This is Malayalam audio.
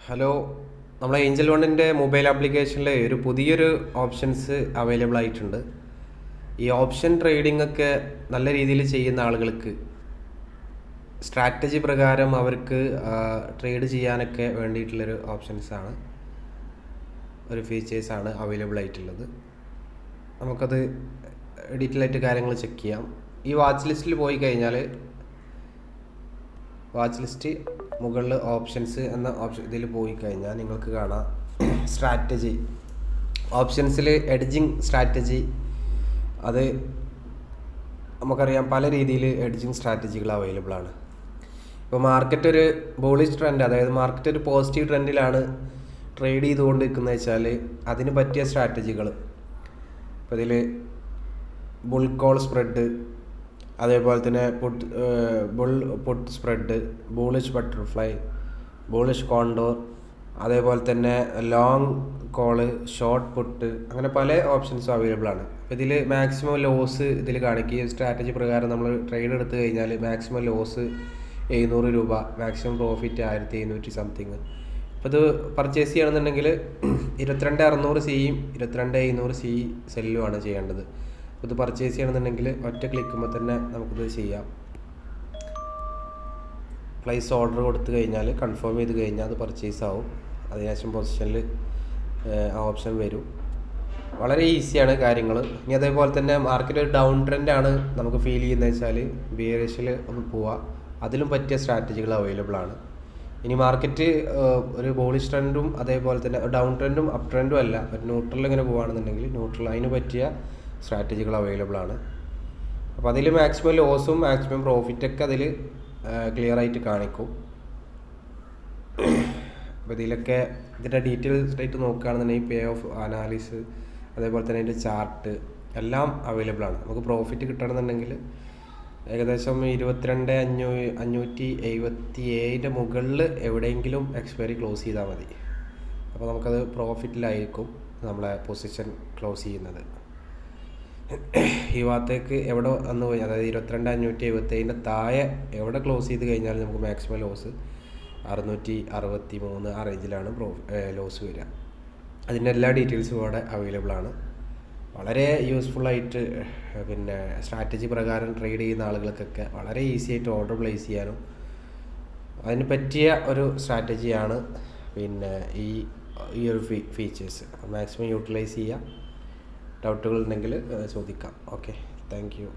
ഹലോ, നമ്മളെ ഏഞ്ചൽ വണ്ണിൻ്റെ മൊബൈൽ ആപ്ലിക്കേഷനിൽ ഒരു പുതിയൊരു ഓപ്ഷൻസ് അവൈലബിൾ ആയിട്ടുണ്ട്. ഈ ഓപ്ഷൻ ട്രേഡിംഗ് ഒക്കെ നല്ല രീതിയിൽ ചെയ്യുന്ന ആളുകൾക്ക് സ്ട്രാറ്റജി പ്രകാരം അവർക്ക് ട്രേഡ് ചെയ്യാനൊക്കെ വേണ്ടിയിട്ടുള്ളൊരു ഓപ്ഷൻസാണ്, ഒരു ഫീച്ചേഴ്സാണ് അവൈലബിൾ ആയിട്ടുള്ളത്. നമുക്കത് ഡീറ്റെയിൽ ആയിട്ട് കാര്യങ്ങൾ ചെക്ക് ചെയ്യാം. ഈ വാച്ച് ലിസ്റ്റിൽ പോയി കഴിഞ്ഞാൽ വാച്ച് ലിസ്റ്റ് മുകളിൽ ഓപ്ഷൻസ് എന്ന ഇതിൽ പോയി കഴിഞ്ഞാൽ നിങ്ങൾക്ക് കാണാം സ്ട്രാറ്റജി ഓപ്ഷൻസിൽ എഡ്ജിങ് സ്ട്രാറ്റജി. അത് നമുക്കറിയാം പല രീതിയിൽ എഡ്ജിങ് സ്ട്രാറ്റജികൾ അവൈലബിൾ ആണ്. ഇപ്പോൾ മാർക്കറ്റ് ഒരു ബുള്ളിഷ് ട്രെൻഡ്, അതായത് മാർക്കറ്റ് ഒരു പോസിറ്റീവ് ട്രെൻഡിലാണ് ട്രേഡ് ചെയ്തുകൊണ്ടിരിക്കുന്നത് വെച്ചാൽ അതിന് പറ്റിയ സ്ട്രാറ്റജികൾ ഇപ്പോൾ ഇതിൽ ബുൾ കോൾ സ്പ്രെഡ്, അതേപോലെ തന്നെ പുട്ട് സ്പ്രെഡ്, ബൂളിഷ് ബട്ടർഫ്ലൈ, ബൂളിഷ് കോണ്ടോർ, അതേപോലെ തന്നെ ലോങ് കോള്, ഷോർട്ട് പുട്ട്, അങ്ങനെ പല ഓപ്ഷൻസും അവൈലബിൾ ആണ്. അപ്പോൾ ഇതിൽ മാക്സിമം ലോസ് ഇതിൽ കാണിക്കുക. സ്ട്രാറ്റജി പ്രകാരം നമ്മൾ ട്രേഡ് എടുത്തു കഴിഞ്ഞാൽ മാക്സിമം ലോസ് 700 രൂപ, മാക്സിമം പ്രോഫിറ്റ് 1700 സംതിങ്. അപ്പോൾ ഇത് പർച്ചേസ് ചെയ്യണമെന്നുണ്ടെങ്കിൽ 22,600 സിയും 22,700 സി സെല്ലുമാണ് ചെയ്യേണ്ടത്. ഇത് പർച്ചേസ് ചെയ്യണമെന്നുണ്ടെങ്കിൽ ഒറ്റ ക്ലിക്കുമ്പോൾ തന്നെ നമുക്കിത് ചെയ്യാം. പ്ലേസ് ഓർഡർ കൊടുത്തു കഴിഞ്ഞാൽ കൺഫേം ചെയ്ത് കഴിഞ്ഞാൽ അത് പർച്ചേസ് ആവും. അതിനുശേഷം പൊസിഷനിൽ ആ ഓപ്ഷൻ വരും. വളരെ ഈസിയാണ് കാര്യങ്ങൾ. ഇനി അതേപോലെ തന്നെ മാർക്കറ്റ് ഒരു ഡൗൺ ട്രെൻഡാണ് നമുക്ക് ഫീൽ ചെയ്യുന്നത് വെച്ചാൽ ബിയറിഷിൽ ഒന്ന് പോവാം. അതിലും പറ്റിയ സ്ട്രാറ്റജികൾ അവൈലബിൾ ആണ്. ഇനി മാർക്കറ്റ് ഒരു ബോളിഷ് ട്രെൻഡും അതേപോലെ തന്നെ ഡൗൺ ട്രെൻഡും അപ്പ് ട്രെൻഡും അല്ല, ഒരു ന്യൂട്രൽ ഇങ്ങനെ പോവുകയാണെന്നുണ്ടെങ്കിൽ ന്യൂട്രൽ അതിന് പറ്റിയ സ്ട്രാറ്റജികൾ അവൈലബിൾ ആണ്. അപ്പോൾ അതിൽ മാക്സിമം ലോസും മാക്സിമം പ്രോഫിറ്റൊക്കെ അതിൽ ക്ലിയർ ആയിട്ട് കാണിക്കും. അപ്പോൾ ഇതിലൊക്കെ ഇതിൻ്റെ ഡീറ്റെയിൽസ് ആയിട്ട് നോക്കുകയാണെന്നുണ്ടെങ്കിൽ പേ ഓഫ് അനാലിസിസ്, അതേപോലെ തന്നെ അതിൻ്റെ ചാർട്ട് എല്ലാം അവൈലബിൾ ആണ്. നമുക്ക് പ്രോഫിറ്റ് കിട്ടണമെന്നുണ്ടെങ്കിൽ ഏകദേശം 22,577 മുകളിൽ എവിടെയെങ്കിലും എക്സ്പയറി ക്ലോസ് ചെയ്താൽ മതി. അപ്പോൾ നമുക്കത് പ്രോഫിറ്റിലായിരിക്കും നമ്മളെ പൊസിഷൻ ക്ലോസ് ചെയ്യുന്നത്. ഈ ഭാഗത്തേക്ക് എവിടെ വന്നു പോയി, അതായത് 22,577 താഴെ എവിടെ ക്ലോസ് ചെയ്ത് കഴിഞ്ഞാൽ നമുക്ക് മാക്സിമം ലോസ് 663 ആ റേഞ്ചിലാണ് ലോസ് വരിക. അതിൻ്റെ എല്ലാ ഡീറ്റെയിൽസും ഇവിടെ അവൈലബിൾ ആണ്. വളരെ യൂസ്ഫുള്ളായിട്ട് പിന്നെ സ്ട്രാറ്റജി പ്രകാരം ട്രേഡ് ചെയ്യുന്ന ആളുകൾക്കൊക്കെ വളരെ ഈസി ആയിട്ട് ഓർഡർ പ്ലേസ് ചെയ്യാനും അതിന് പറ്റിയ ഒരു സ്ട്രാറ്റജിയാണ് പിന്നെ ഈ ഒരു ഫീച്ചേഴ്സ്. മാക്സിമം യൂട്ടിലൈസ് ചെയ്യുക. ഡൗട്ടുകൾ ഉണ്ടെങ്കിൽ ചോദിക്കാം. Okay, thank you.